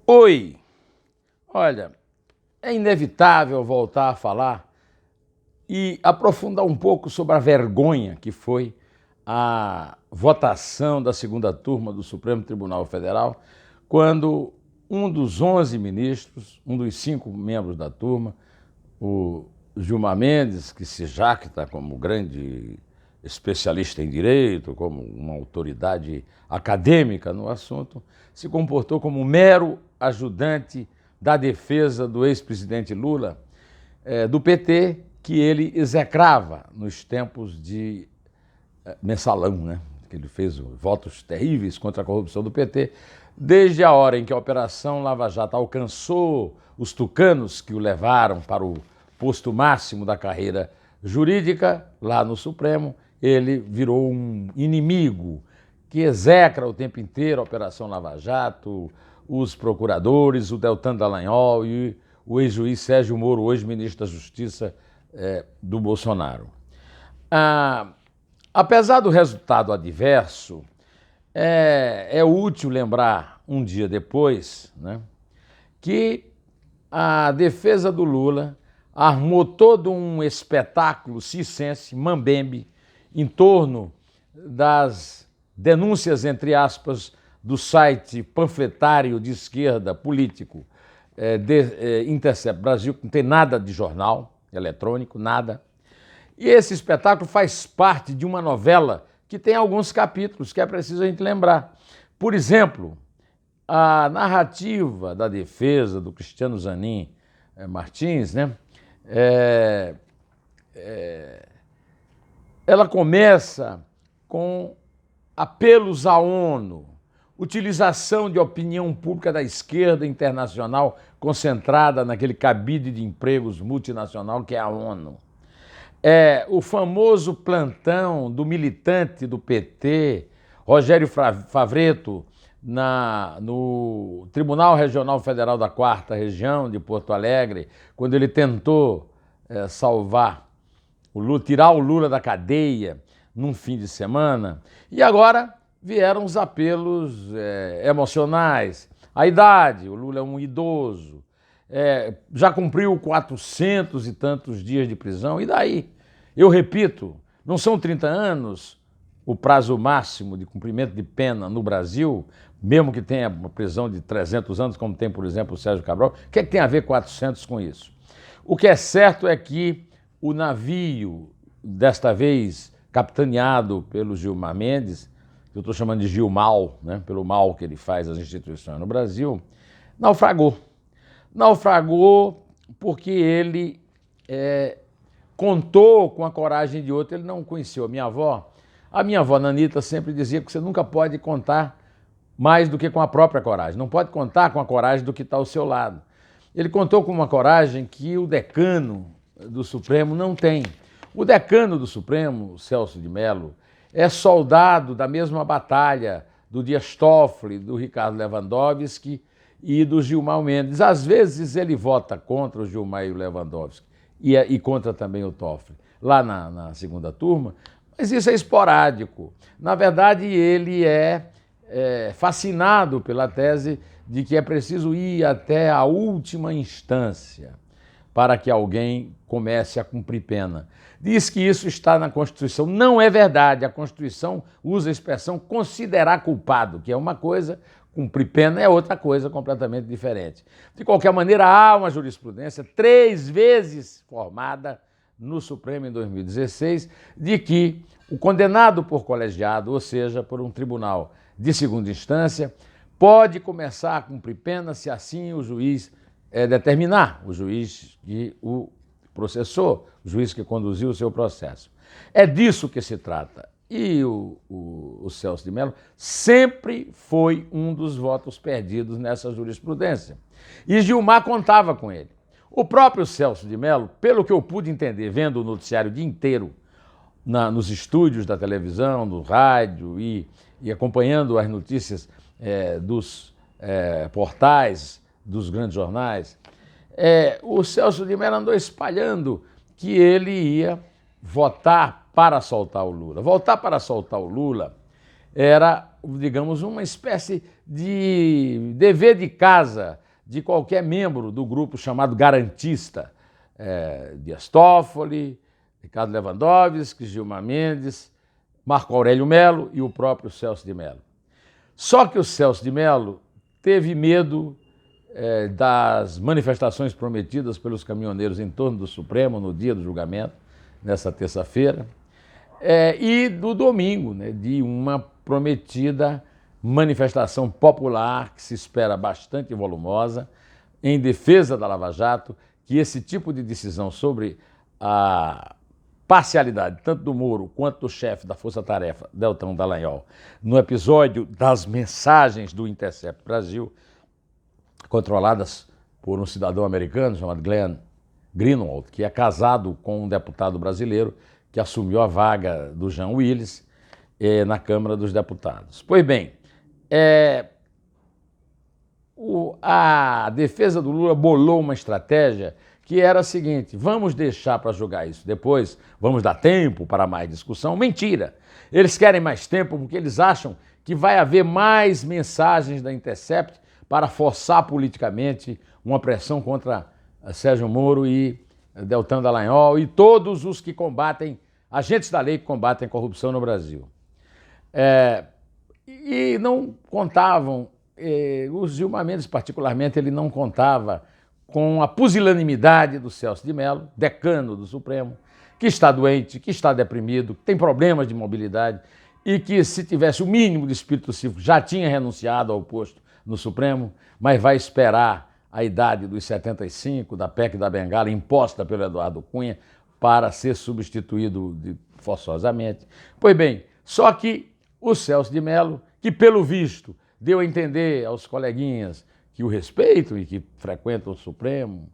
Oi! Olha, é inevitável voltar a falar e aprofundar um pouco sobre a vergonha que foi a votação da segunda turma do Supremo Tribunal Federal, quando um dos 11 ministros, um dos 5 membros da turma, o Gilmar Mendes, que se jacta como grande especialista em direito, como uma autoridade acadêmica no assunto, se comportou como um mero ajudante da defesa do ex-presidente Lula, do PT, que ele execrava nos tempos de mensalão, né? Que ele fez votos terríveis contra a corrupção do PT, desde a hora em que a Operação Lava Jato alcançou os tucanos que o levaram para o posto máximo da carreira jurídica, lá no Supremo, ele virou um inimigo que execra o tempo inteiro a Operação Lava Jato, os procuradores, o Deltan Dallagnol e o ex-juiz Sérgio Moro, hoje ministro da Justiça do Bolsonaro. Apesar do resultado adverso, é útil lembrar um dia depois, né, que a defesa do Lula armou todo um espetáculo circense, mambembe, em torno das denúncias, entre aspas, do site panfletário de esquerda político Intercept Brasil, que não tem nada de jornal eletrônico, nada. E esse espetáculo faz parte de uma novela que tem alguns capítulos que é preciso a gente lembrar. Por exemplo, a narrativa da defesa do Cristiano Zanin Martins, né? Ela começa com apelos à ONU, utilização de opinião pública da esquerda internacional concentrada naquele cabide de empregos multinacional que é a ONU. O famoso plantão do militante do PT, Rogério Favretto, no Tribunal Regional Federal da 4ª Região de Porto Alegre, quando ele tentou salvar o Lula, tirar o Lula da cadeia num fim de semana. E agora vieram os apelos emocionais. A idade, o Lula é um idoso, já cumpriu 400 e tantos dias de prisão, e daí? Eu repito, não são 30 anos o prazo máximo de cumprimento de pena no Brasil, mesmo que tenha uma prisão de 300 anos, como tem, por exemplo, o Sérgio Cabral. O que é que tem a ver 400 com isso? O que é certo é que o navio, desta vez capitaneado pelo Gilmar Mendes, que eu estou chamando de Gilmal, né, pelo mal que ele faz às instituições no Brasil, naufragou. Naufragou porque ele contou com a coragem de outro. Ele não conheceu a minha avó. A minha avó Nanita sempre dizia que você nunca pode contar mais do que com a própria coragem. Não pode contar com a coragem do que está ao seu lado. Ele contou com uma coragem que o decano do Supremo não tem. O decano do Supremo, Celso de Mello, é soldado da mesma batalha do Dias Toffoli, do Ricardo Lewandowski e do Gilmar Mendes. Às vezes ele vota contra o Gilmar e o Lewandowski e contra também o Toffoli, lá na segunda turma, mas isso é esporádico. Na verdade, ele é fascinado pela tese de que é preciso ir até a última instância para que alguém comece a cumprir pena. Diz que isso está na Constituição. Não é verdade. A Constituição usa a expressão considerar culpado, que é uma coisa, cumprir pena é outra coisa completamente diferente. De qualquer maneira, há uma jurisprudência 3 vezes formada no Supremo em 2016 de que o condenado por colegiado, ou seja, por um tribunal de segunda instância, pode começar a cumprir pena se assim o juiz determinar, o juiz que o processou, o juiz que conduziu o seu processo. É disso que se trata. E o Celso de Mello sempre foi um dos votos perdidos nessa jurisprudência. E Gilmar contava com ele. O próprio Celso de Mello, pelo que eu pude entender, vendo o noticiário o dia inteiro nos estúdios da televisão, do rádio e acompanhando as notícias dos portais, dos grandes jornais, o Celso de Mello andou espalhando que ele ia votar para soltar o Lula. Votar para soltar o Lula era digamos, uma espécie de dever de casa de qualquer membro do grupo chamado garantista, Dias Toffoli, Ricardo Lewandowski, Gilmar Mendes, Marco Aurélio Melo e o próprio Celso de Mello. Só que o Celso de Mello teve medo das manifestações prometidas pelos caminhoneiros em torno do Supremo no dia do julgamento, nessa terça-feira, e do domingo, né, de uma prometida manifestação popular que se espera bastante volumosa em defesa da Lava Jato, que esse tipo de decisão sobre a parcialidade tanto do Moro quanto do chefe da Força Tarefa, Deltan Dallagnol, no episódio das mensagens do Intercept Brasil, controladas por um cidadão americano chamado Glenn Greenwald, que é casado com um deputado brasileiro que assumiu a vaga do Jean Willis na Câmara dos Deputados. Pois bem, a defesa do Lula bolou uma estratégia que era a seguinte: vamos deixar para julgar isso depois, vamos dar tempo para mais discussão. Mentira! Eles querem mais tempo porque eles acham que vai haver mais mensagens da Intercept para forçar politicamente uma pressão contra Sérgio Moro e Deltan Dallagnol e todos os que combatem, agentes da lei que combatem corrupção no Brasil. E não contavam, o Gilmar Mendes particularmente, ele não contava com a pusilanimidade do Celso de Mello, decano do Supremo, que está doente, que está deprimido, que tem problemas de mobilidade e que, se tivesse o mínimo de espírito cívico, já tinha renunciado ao posto no Supremo, mas vai esperar a idade dos 75, da PEC da Bengala, imposta pelo Eduardo Cunha, para ser substituído forçosamente. Pois bem, só que o Celso de Mello, que pelo visto deu a entender aos coleguinhas que o respeitam e que frequentam o Supremo,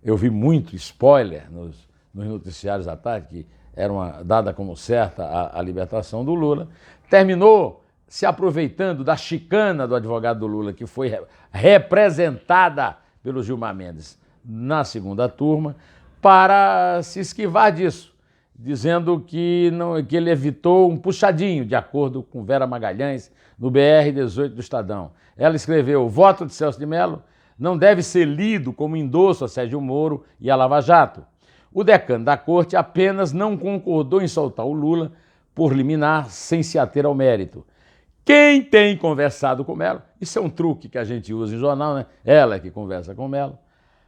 eu vi muito spoiler nos noticiários à tarde, que era dada como certa a libertação do Lula, terminou se aproveitando da chicana do advogado do Lula, que foi representada pelo Gilmar Mendes na segunda turma, para se esquivar disso, dizendo que ele evitou um puxadinho, de acordo com Vera Magalhães, no BR-18 do Estadão. Ela escreveu: o voto de Celso de Mello não deve ser lido como endosso a Sérgio Moro e a Lava Jato. O decano da corte apenas não concordou em soltar o Lula por liminar sem se ater ao mérito. Quem tem conversado com Mello, isso é um truque que a gente usa em jornal, né? Ela é que conversa com Mello.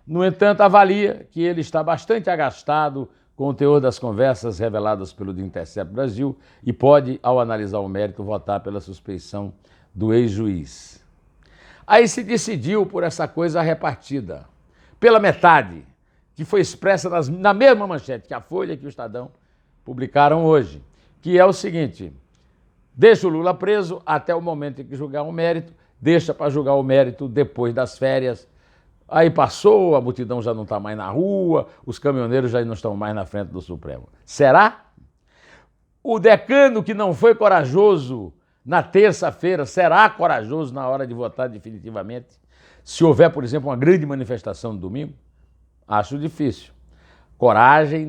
No entanto, avalia que ele está bastante agastado com o teor das conversas reveladas pelo The Intercept Brasil e pode, ao analisar o mérito, votar pela suspeição do ex-juiz. Aí se decidiu por essa coisa repartida, pela metade, que foi expressa na mesma manchete que a Folha e que o Estadão publicaram hoje, que é o seguinte: deixa o Lula preso até o momento em que julgar o mérito, deixa para julgar o mérito depois das férias. Aí passou, a multidão já não está mais na rua, os caminhoneiros já não estão mais na frente do Supremo. Será? O decano que não foi corajoso na terça-feira será corajoso na hora de votar definitivamente? Se houver, por exemplo, uma grande manifestação no domingo? Acho difícil. Coragem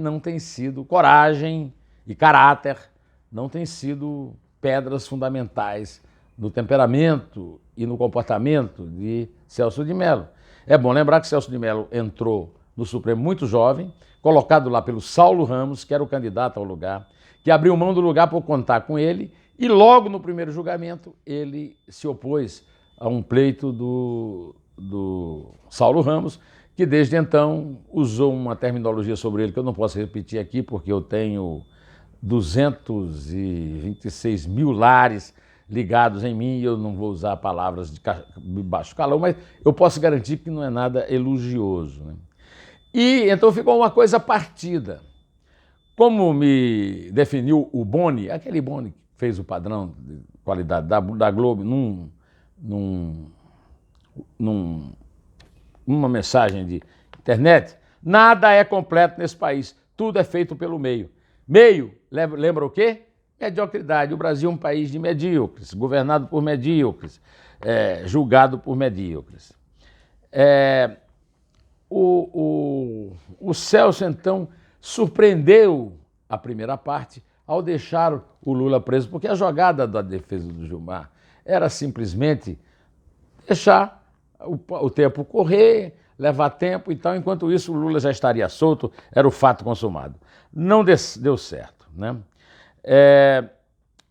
e caráter não têm sido pedras fundamentais no temperamento e no comportamento de Celso de Mello. É bom lembrar que Celso de Mello entrou no Supremo muito jovem, colocado lá pelo Saulo Ramos, que era o candidato ao lugar, que abriu mão do lugar por contar com ele, e logo no primeiro julgamento ele se opôs a um pleito do Saulo Ramos, que desde então usou uma terminologia sobre ele que eu não posso repetir aqui, porque eu tenho 226 mil lares ligados em mim e eu não vou usar palavras de baixo calão, mas eu posso garantir que não é nada elogioso, né? E então ficou uma coisa partida. Como me definiu o Boni, aquele Boni que fez o padrão de qualidade da Globo numa mensagem de internet: nada é completo nesse país, tudo é feito pelo meio. Meio, lembra o quê? Mediocridade. O Brasil é um país de medíocres, governado por medíocres, julgado por medíocres. O Celso, então, surpreendeu a primeira parte ao deixar o Lula preso, porque a jogada da defesa do Gilmar era simplesmente deixar o tempo correr, levar tempo e tal. Enquanto isso, o Lula já estaria solto, era o fato consumado. Não deu certo, né?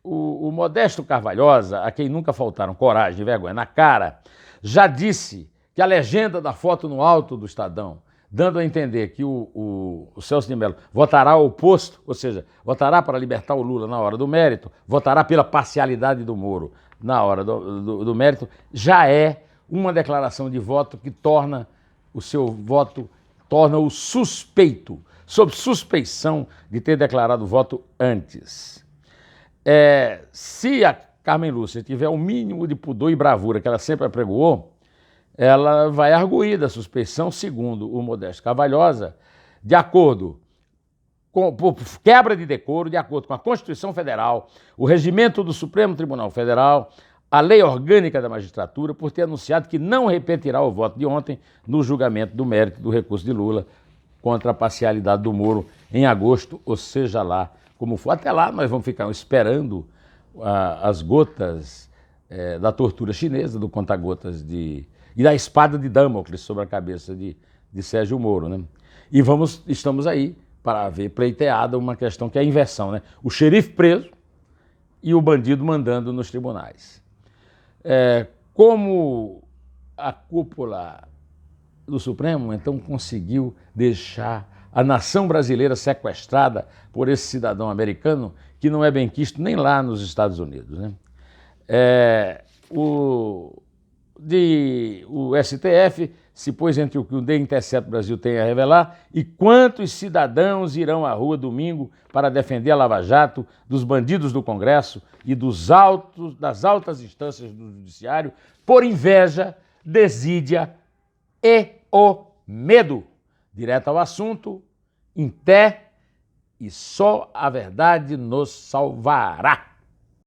O Modesto Carvalhosa, a quem nunca faltaram coragem e vergonha na cara, já disse que a legenda da foto no alto do Estadão, dando a entender que o Celso de Mello votará ao oposto, ou seja, votará para libertar o Lula na hora do mérito, votará pela parcialidade do Moro na hora do mérito, já é uma declaração de voto que torna o seu voto, torna-o suspeito, sob suspeição de ter declarado voto antes. Se a Carmen Lúcia tiver o mínimo de pudor e bravura que ela sempre apregoou, ela vai arguir da suspeição, segundo o Modesto Carvalhosa, de acordo com por quebra de decoro, de acordo com a Constituição Federal, o regimento do Supremo Tribunal Federal, a lei orgânica da magistratura, por ter anunciado que não repetirá o voto de ontem no julgamento do mérito do recurso de Lula contra a parcialidade do Moro em agosto, ou seja lá como for. Até lá nós vamos ficar esperando as gotas da tortura chinesa, do conta-gotas e da espada de Damocles sobre a cabeça de Sérgio Moro, né? E estamos aí para ver pleiteada uma questão que é a inversão, né? O xerife preso e o bandido mandando nos tribunais. Como a cúpula do Supremo, então, conseguiu deixar a nação brasileira sequestrada por esse cidadão americano que não é bem quisto nem lá nos Estados Unidos, né? O STF se pôs entre o que o The Intercept Brasil tem a revelar e quantos cidadãos irão à rua domingo para defender a Lava Jato, dos bandidos do Congresso e das altas instâncias do Judiciário por inveja, desídia e o medo. Direto ao assunto, em pé, e só a verdade nos salvará.